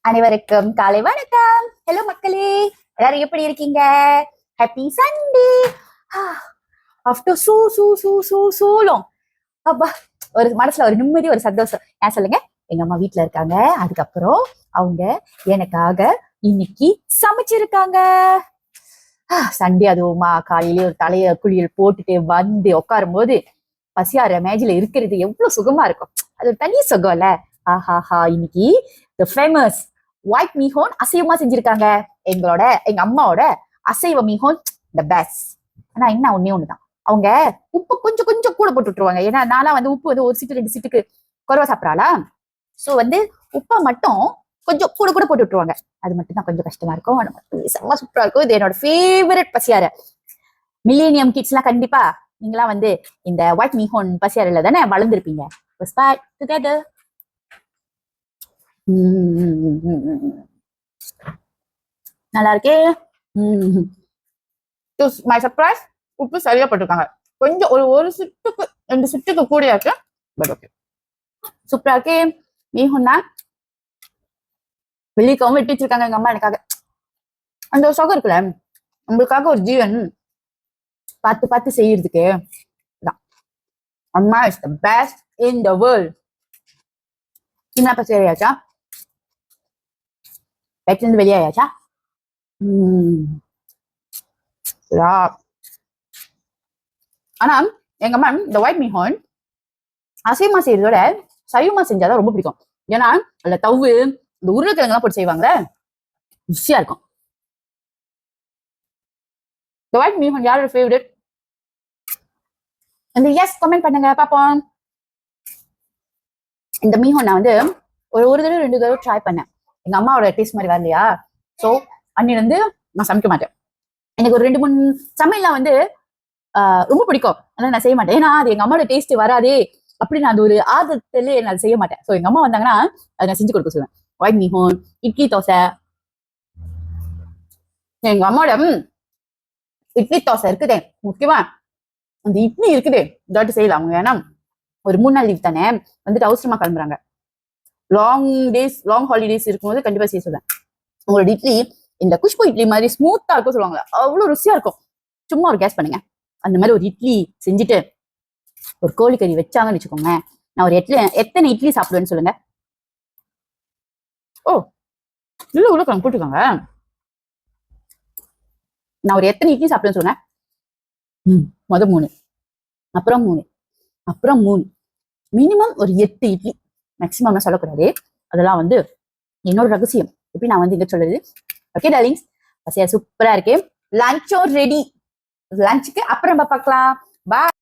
அனைவருக்கும் காலை வணக்கம். ஹலோ மக்களே, எல்லாரும் எப்படி இருக்கீங்க? Happy Sunday. ஆஃப்டர் சூ சூ சூ சூ சூலம் அப்பா, ஒரு மனசுல ஒரு நிம்மதி, ஒரு சந்தோஷம். ஏன் சொல்லுங்க? எங்க அம்மா வீட்டுல இருக்காங்க. அதுக்கப்புறம் அவங்க எனக்காக இன்னைக்கு சமைச்சிருக்காங்க. சண்டே அதுவுமா காலையிலேயே ஒரு தலைய குளியல் போட்டுட்டு வந்து உட்காரும் போது பசியார மேஜில இருக்கிறது எவ்வளவு சுகமா இருக்கும். அது ஒரு தனி சுகம் இல்ல? ஆஹாஹா. இன்னைக்கு தி ஃபேமஸ் ஒயிட் மீஹோன் அசைவமா செஞ்சிருக்காங்க. எங்க அம்மாவோட அசைவ மீஹோன் த பெஸ்ட். ஆனா என்ன ஒன்னே ஒண்ணுதான், அவங்க உப்பு கொஞ்சம் கொஞ்சம் கூட போட்டு விட்டுருவாங்க. ஏன்னா நான்லாம் வந்து உப்பு வந்து ஒரு சிட்டு 2 சிட்டுக்கு குறைவா சாப்பிடறாளா. சோ வந்து உப்பை மட்டும் கொஞ்சம் கூட கூட போட்டு விட்டுருவாங்க. அது மட்டும் தான் கொஞ்சம் கஷ்டமா இருக்கும். செம்ம சூப்பரா இருக்கும். இது என்னோட ஃபேவரட் பசியார. மில்லேனியம் கிட்ஸ் எல்லாம் கண்டிப்பா நீங்களாம் வந்து இந்த ஒயிட் மீஹோன் பசியாரில தானே வளர்ந்துருப்பீங்க. நல்லா இருக்கே. மை சர்ப்ரைஸ், உப்பு சரியா போட்டிருக்காங்க. கொஞ்சம் ஒரு சிட்டுக்கு 2 சிட்டுக்கு கூட இருக்கு. பட் ஓகே, சூப்பரா இருக்கே. மீஹோன்னா வெள்ளிக்காவும் வெட்டி வச்சிருக்காங்க எங்க அம்மா எனக்காக. அந்த ஒரு சுகம் இருக்குல்ல, நம்மளுக்காக ஒரு ஜீவன் பார்த்து பார்த்து செய்யறதுக்கு. அம்மா is the best in the world. என்ன பசியாரியாச்சா? வயிற்றுல இருந்து வெளியாயாச்சா? ஆனா எங்க அம்மா இந்த ஒயிட் மீஹோன் அசைவமா செய்யறதோட சைவமா செஞ்சாதான் ரொம்ப பிடிக்கும். ஏன்னா அதுல தவு இந்த உருளைக்கிழங்கு எல்லாம் போட்டு செய்வாங்க, ருசியா இருக்கும். இந்த ஒயிட் மீஹோன் யாரோட ஃபேவரட்? இந்த எஸ் கமெண்ட் பண்ணுங்க பாப்போம். இந்த மீஹோன் நான் வந்து ஒரு தடவை 2 தடவை ட்ரை பண்ணேன். எங்க அம்மாவோட டேஸ்ட் மாதிரி வரலையா, சோ அன்னில இருந்து நான் சமைக்க மாட்டேன். எனக்கு ஒரு 2-3 சமையல்லாம் வந்து ரொம்ப பிடிக்கும், அதனால நான் செய்ய மாட்டேன். ஏன்னா அது எங்க அம்மாவோட டேஸ்ட் வராதே அப்படின்னு அந்த ஒரு ஆர்வத்திலே நான் செய்ய மாட்டேன். ஸோ எங்க அம்மா வந்தாங்கன்னா அதை நான் செஞ்சு கொடுக்க சொல்லுவேன். ஒயிட் மீஹோன், இட்லி தோசை. எங்க அம்மாவோட இட்லி தோசை இருக்குதே, முக்கியமா அந்த இட்லி இருக்குதே இதாட்டு செய்யலாம் அவங்க. ஏன்னா ஒரு 3 நாள் லீவ் தானே, வந்துட்டு அவசரமா கிளம்புறாங்க. லாங் ஹாலிடேஸ் இருக்கும்போது கண்டிப்பா செய்ய சொல்லுவேன். உங்களோட இட்லி இந்த குஷ்பு இட்லி மாதிரி ஸ்மூத்தா இருக்கும் சொல்லுவாங்க, அவ்வளவு ருசியா இருக்கும். சும்மா ஒரு கேஸ் பண்ணுங்க, அந்த மாதிரி ஒரு இட்லி செஞ்சுட்டு ஒரு கோழிக்கறி வச்சாங்கன்னு வச்சுக்கோங்க, நான் ஒரு எத்தனை இட்லி சாப்பிடுவேன்னு சொல்லுங்க. ஓ இல்ல உருளைக்கிழங்கு போட்டுக்கோங்க. நான் ஒரு எத்தனை இட்லி சாப்பிடுவேன்னு சொல்லுங்க. 3, அப்புறம் 3, அப்புறம் 3, மினிமம் ஒரு 8 இட்லி. மேக்சிமம் சொல்லக்கூடாது, அதெல்லாம் வந்து என்னோட ரகசியம். எப்படி நான் வந்து இங்க சொல்றது. ஓகே டார்லிங்ஸ், பசியா சூப்பரா இருக்கு. லஞ்சும் ரெடி. லஞ்சுக்கு அப்புறம் பார்க்கலாம். பாய்.